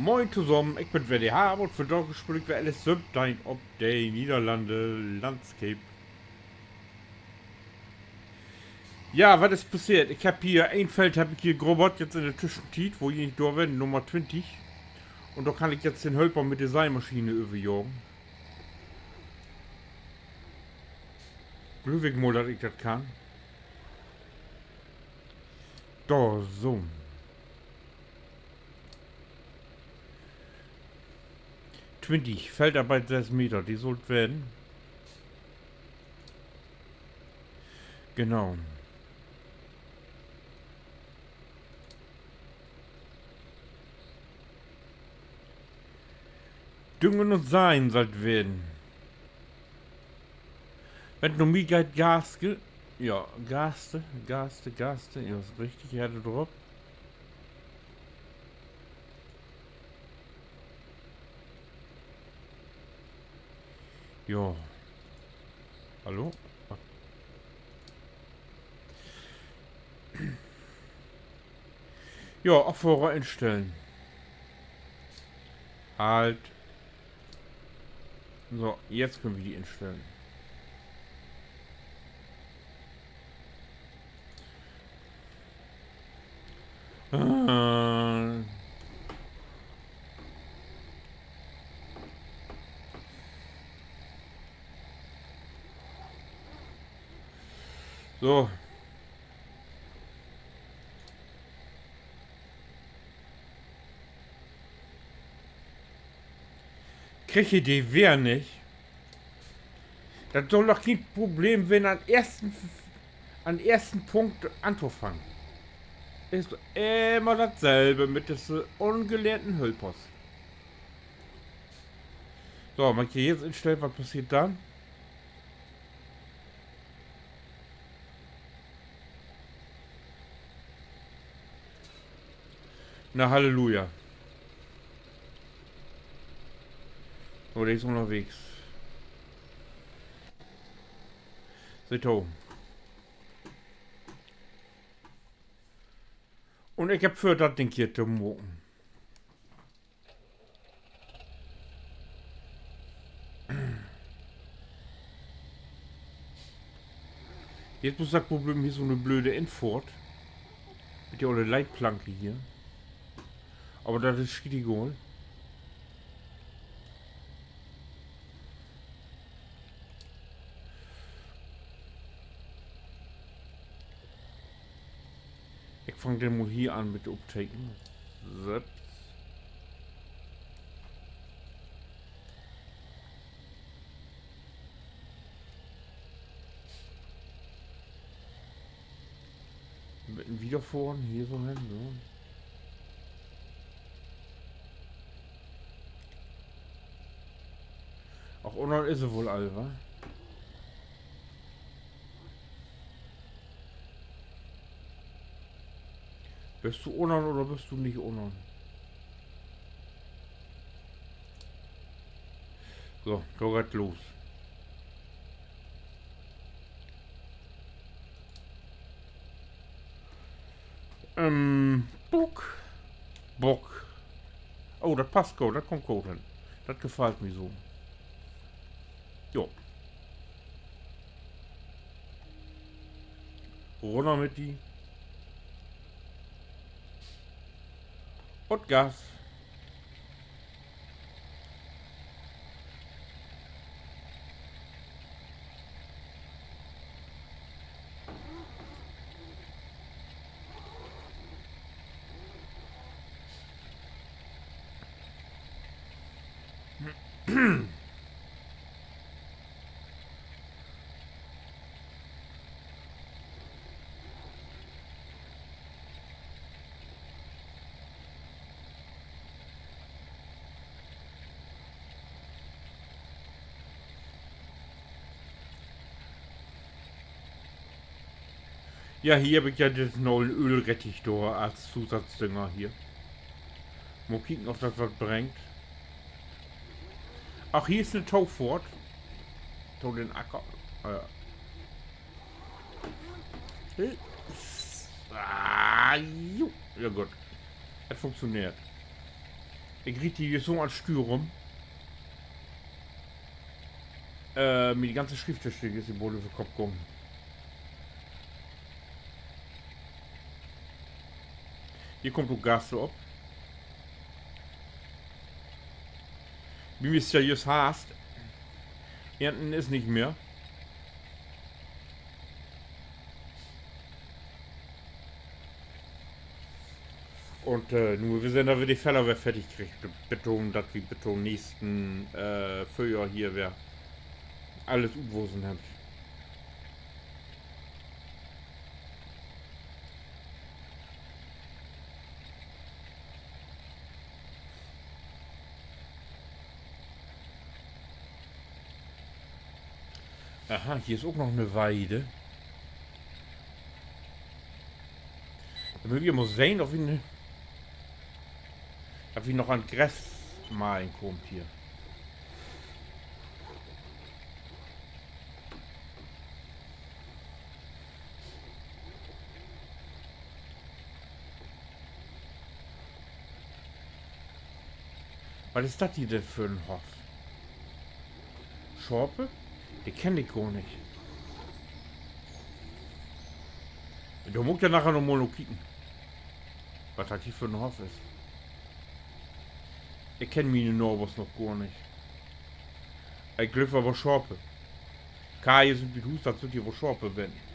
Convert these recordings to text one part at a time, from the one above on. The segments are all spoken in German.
Moin zusammen, ich bin WDH und für Deutsch spricht wir alles Subtime op de Niederlande Landscape. Ja, was ist passiert? Ich habe hier ein Feld, habe ich hier Robot jetzt in der Zwischenzeit, wo ich nicht da bin, Nummer 20. Und da kann ich jetzt den Helper mit der Seimaschine überjagen. Glücklich mal, dass ich das kann. Da, so. 20, Feldarbeit 6 Meter, die sollte werden. Genau. Düngen und Sein sollte werden. Wenn du mir geht Gaske, ja, Gaste, ja, ist richtig, ich hatte drauf. Ja. Hallo? Ja, Abfahrer einstellen. Halt. So, jetzt können wir die einstellen. Äh. So. Kriege die Wehr nicht. Das soll doch kein Problem, wenn an ersten Punkt anzufangen. Ist immer dasselbe mit diesen ungelernten Hülpers. So, wenn ich hier jetzt einstelle, was passiert dann? Na, Halleluja. So, der ist unterwegs. Seht ihr. Und ich hab für das Ding hier zu morgen. Jetzt muss das Problem hier so eine blöde Infort. Mit der olle Leitplanke hier. Aber das ist richtig egal. Ich fange den mal hier an mit Uptaken. Zap. Mit dem Wiederfahren hier so hin. So. Auch unten ist sie wohl all, wa? Bist du unten oder bist du nicht unten? So, go grad los. Bock. Bock. Oh, das passt gut, das kommt gut hin. Das gefällt mir so. Jo. Runter mit die. Und Gas. Ja, hier habe ich ja das neue Ölrettich da als Zusatzdünger hier. Mal kicken, ob das was bringt. Ach, hier ist eine Taufort. To den Acker. Ah, ju. Ja gut. Das funktioniert. Ich krieg die so an Stürum. Mit die ganze Schriftstücke ist die Bohle für Kopf gekommen. Hier kommt du Gas so ab. Wie mir es ja just hast. Ernten ist nicht mehr. Und nur wir sind da, wie die Fälle fertig kriegt. Beton, dass wir Beton nächsten Frühjahr hier wäre. Alles Uwosen haben. Aha, hier ist auch noch eine Weide. Wir muss sehen, ob wir noch an Gras malen kommt hier. Was ist das hier denn für ein Hof? Schorpe? Die kenne ich gar nicht. Du musst ja nachher noch mal kicken. Was das hier für ein Hof ist. Ich kenne meine Norbos noch gar nicht. Ich glaube aber Schorpe. Kai sind mit Hus, das sind hier wo Schorpe werden.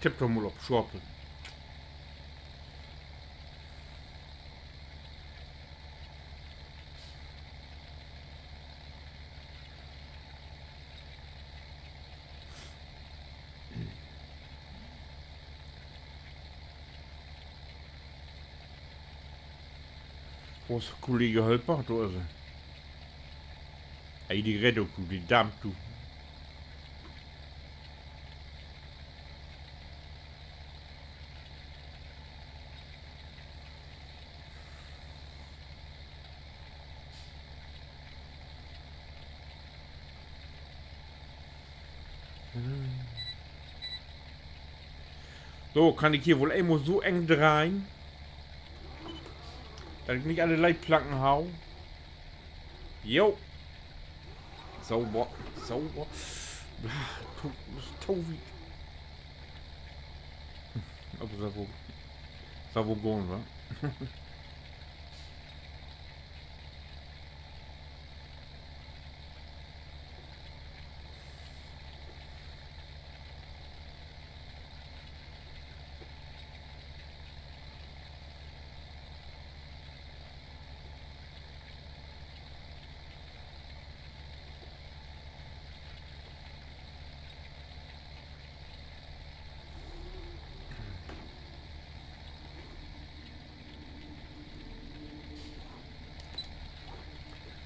Tipp doch mal auf Schorpe. Wo ist Kollege Holper? Da ist er. Ey, die Rettung, du, die Dampf, du. So, kann ich hier wohl immer so eng drehen, dass ich nicht alle Leitplanken hau. Jo. Sauber, sauber. Tovi. Also, Savo gehen, wa?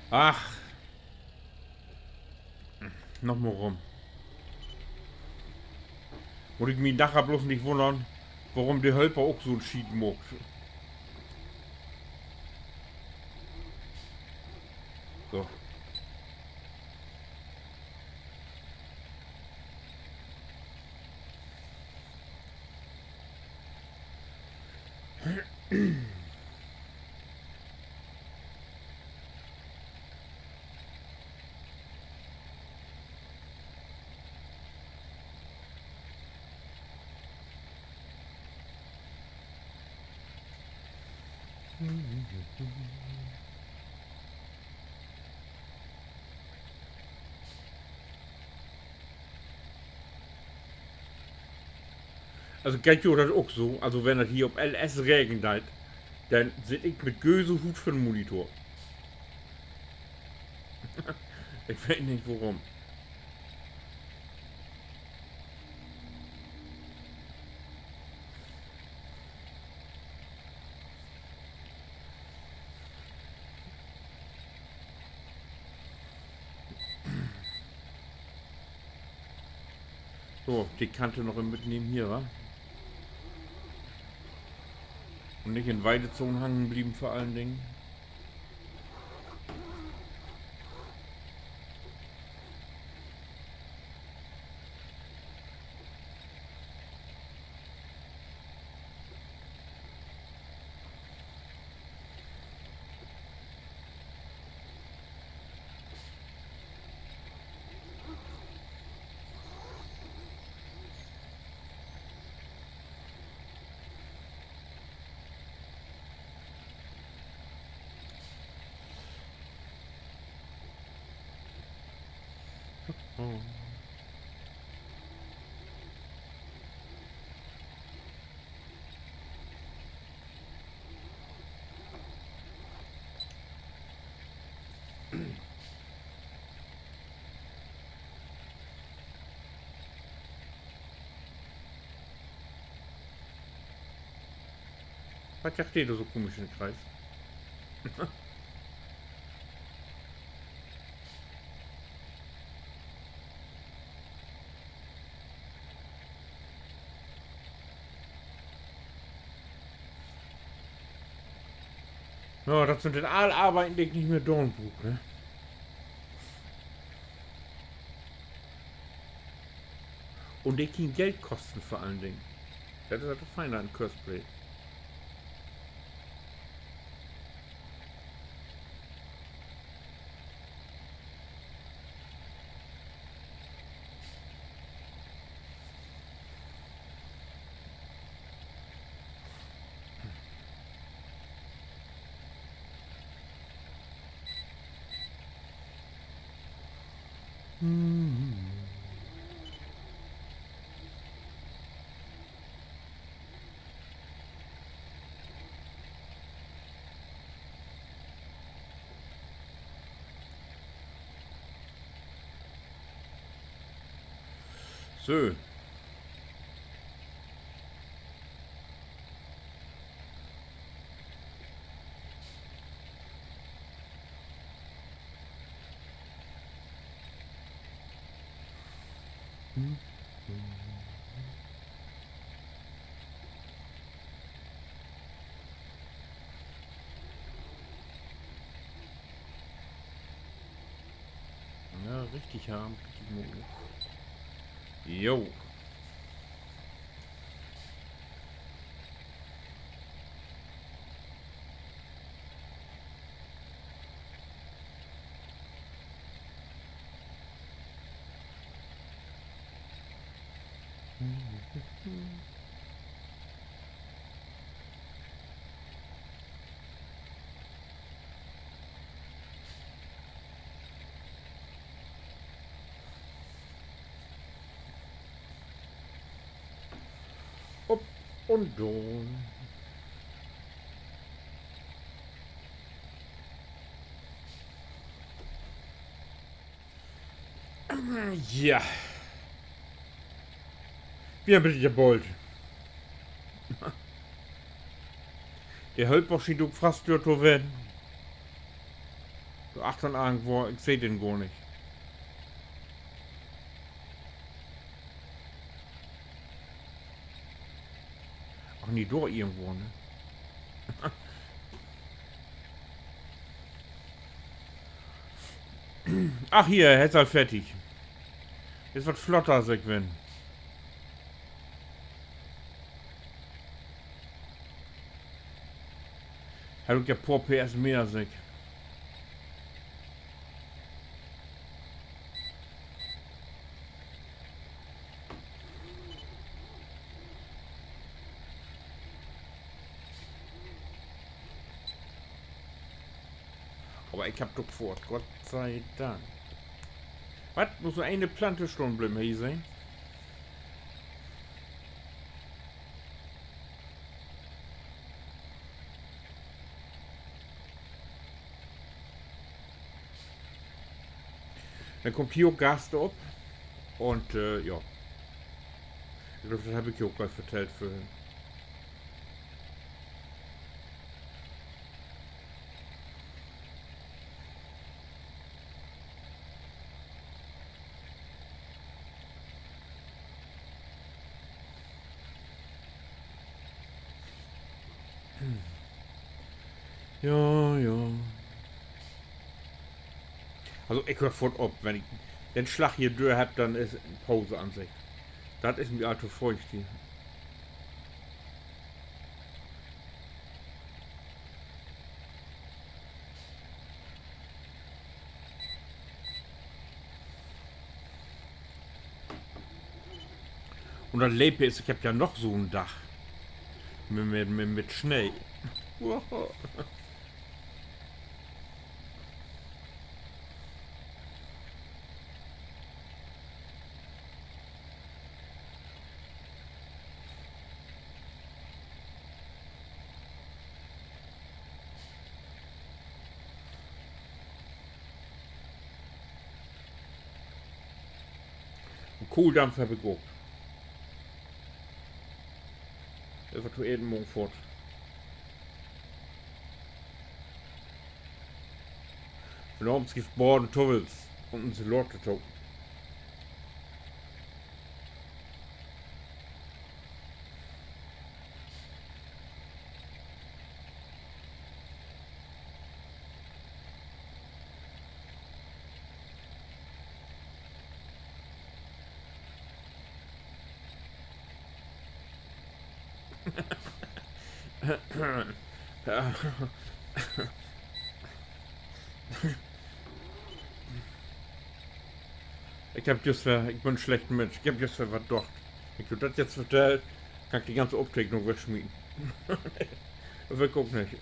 Ach. Nochmal rum. Muss ich mich nachher bloß nicht wundern, warum der Hölper auch so ein Schied macht. So. Also geht ja das auch so, also wenn das hier auf LS regnet, dann sitze ich mit Gösehut für den Monitor. Ich weiß nicht warum. So, die Kante noch mitnehmen hier, wa? Und nicht in Weidezonen hängen blieben vor allen Dingen. Oh. Was steht da so komisch im Kreis? Ja, das sind den Aalarbeiten, die ich nicht mehr Dornbuch, ne? Und die können Geld kosten vor allen Dingen. Das ist das Feine an Curseplay. So. Ja, richtig haben. Richtig mogen. Jo. Up und down. Ja. Wir haben ja bald. Der Hölper steht du fast dort werden. Du achtern irgendwo, ich seh den gar nicht. Ach nee, dort irgendwo, ne? Ach hier, er ist halt fertig. Jetzt wird flotter, sag ich wenn. Hat ja paar PS mehr, sag. Aber ich hab doch fort, Gott sei Dank. Was? Muss nur eine Plante stehen bleiben, hier sein? Dann kommt hier auch Gas ab. Und ja. Ich glaube, das habe ich auch gleich vertellt für. Ja, ja. Also ich höre von ob, wenn ich den Schlag hier durch hab, dann ist Pause an sich. Das ist mir also feucht hier. Und das Lepe ist, ich hab ja noch so ein Dach. Mit Schnee. Ein Kohldampf habe ich auch. Das wird zu jeden Morgen fort. Von abends gibt's Borden, Towels und ein Salate. Ich bin ein schlechter Mensch. Ich hab just was doch. Ich du das jetzt vertellt, kann ich die ganze Abteilung wegschmieden. Das will ich auch nicht.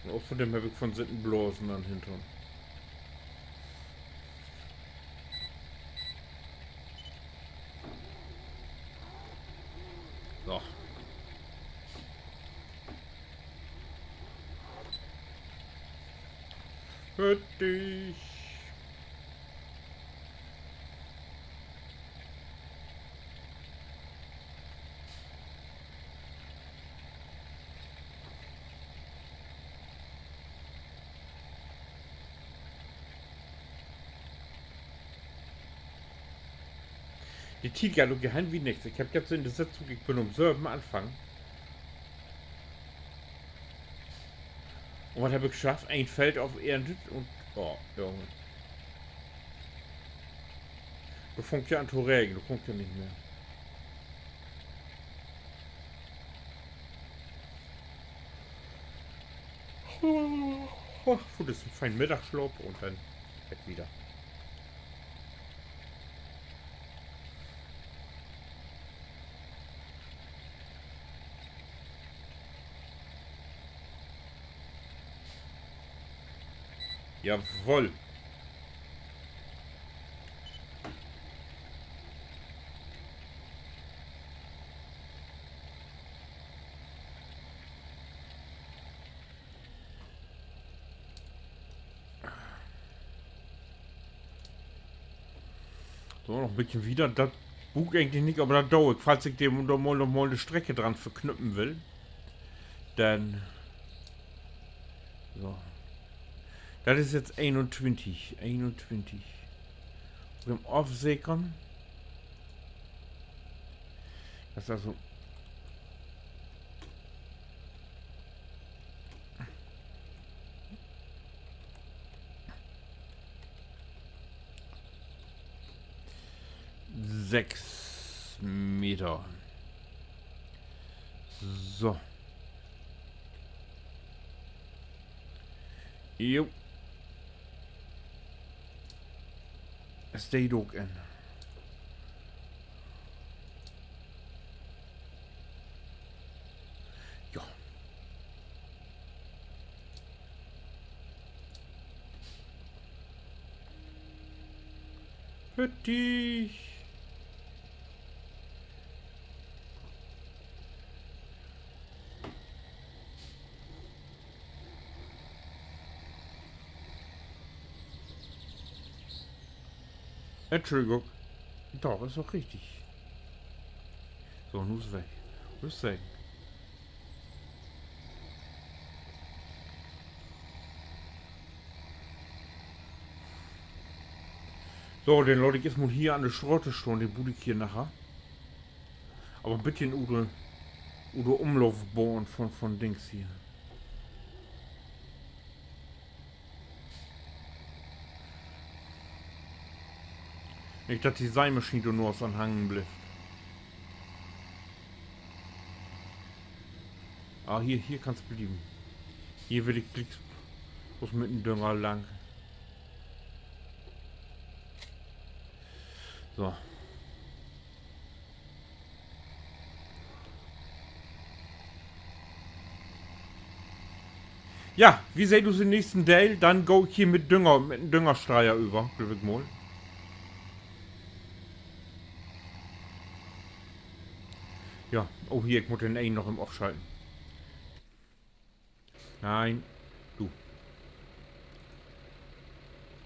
Und außerdem habe ich von Sittenblasen an Hintern. So. Hört dich. Die Tiger, du geheim wie nichts. Ich hab jetzt in der Sitzung, ich bin um 7 anfangen. Und was habe ich geschafft? Ein Feld auf erntet und. Oh, Junge. Du fängst ja an zu regen, du kommst ja nicht mehr. Oh, das ist ein feiner Mittagsschlaf und dann weg wieder. Jawohl. So, noch ein bisschen wieder. Das Bug eigentlich nicht, aber das dauert. Falls ich dem noch mal eine Strecke dran verknüpfen will, dann. So. Das ist jetzt 21. 21. Beim Aufsäkern. Das ist also. Sechs Meter. So. Jo. Stay dog in. Für dich. Entschuldigung. Doch, ist doch richtig. So, nun ist weg. Nu ist weg. So, den Leute jetzt mal hier an der Schrottestunde, den bude ich hier nachher. Aber bitte in Udo Umlaufbahn von Dings hier. Nicht, dass die Seimaschine nur aus Anhangen bleibt. Ah, hier kann's bleiben. Hier will ich klick's bloß mit dem Dünger lang. So. Ja, wie seht du den nächsten Teil? Dann go ich hier mit dem Düngerstreier über, glaube ich mal. Ja, oh hier, ich muss den einen noch im Off schalten. Nein, du.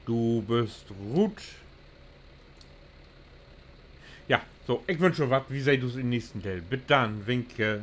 Du bist gut. Ja, so, ich wünsche was. Wie seht du es im nächsten Teil? Bis dann, winke.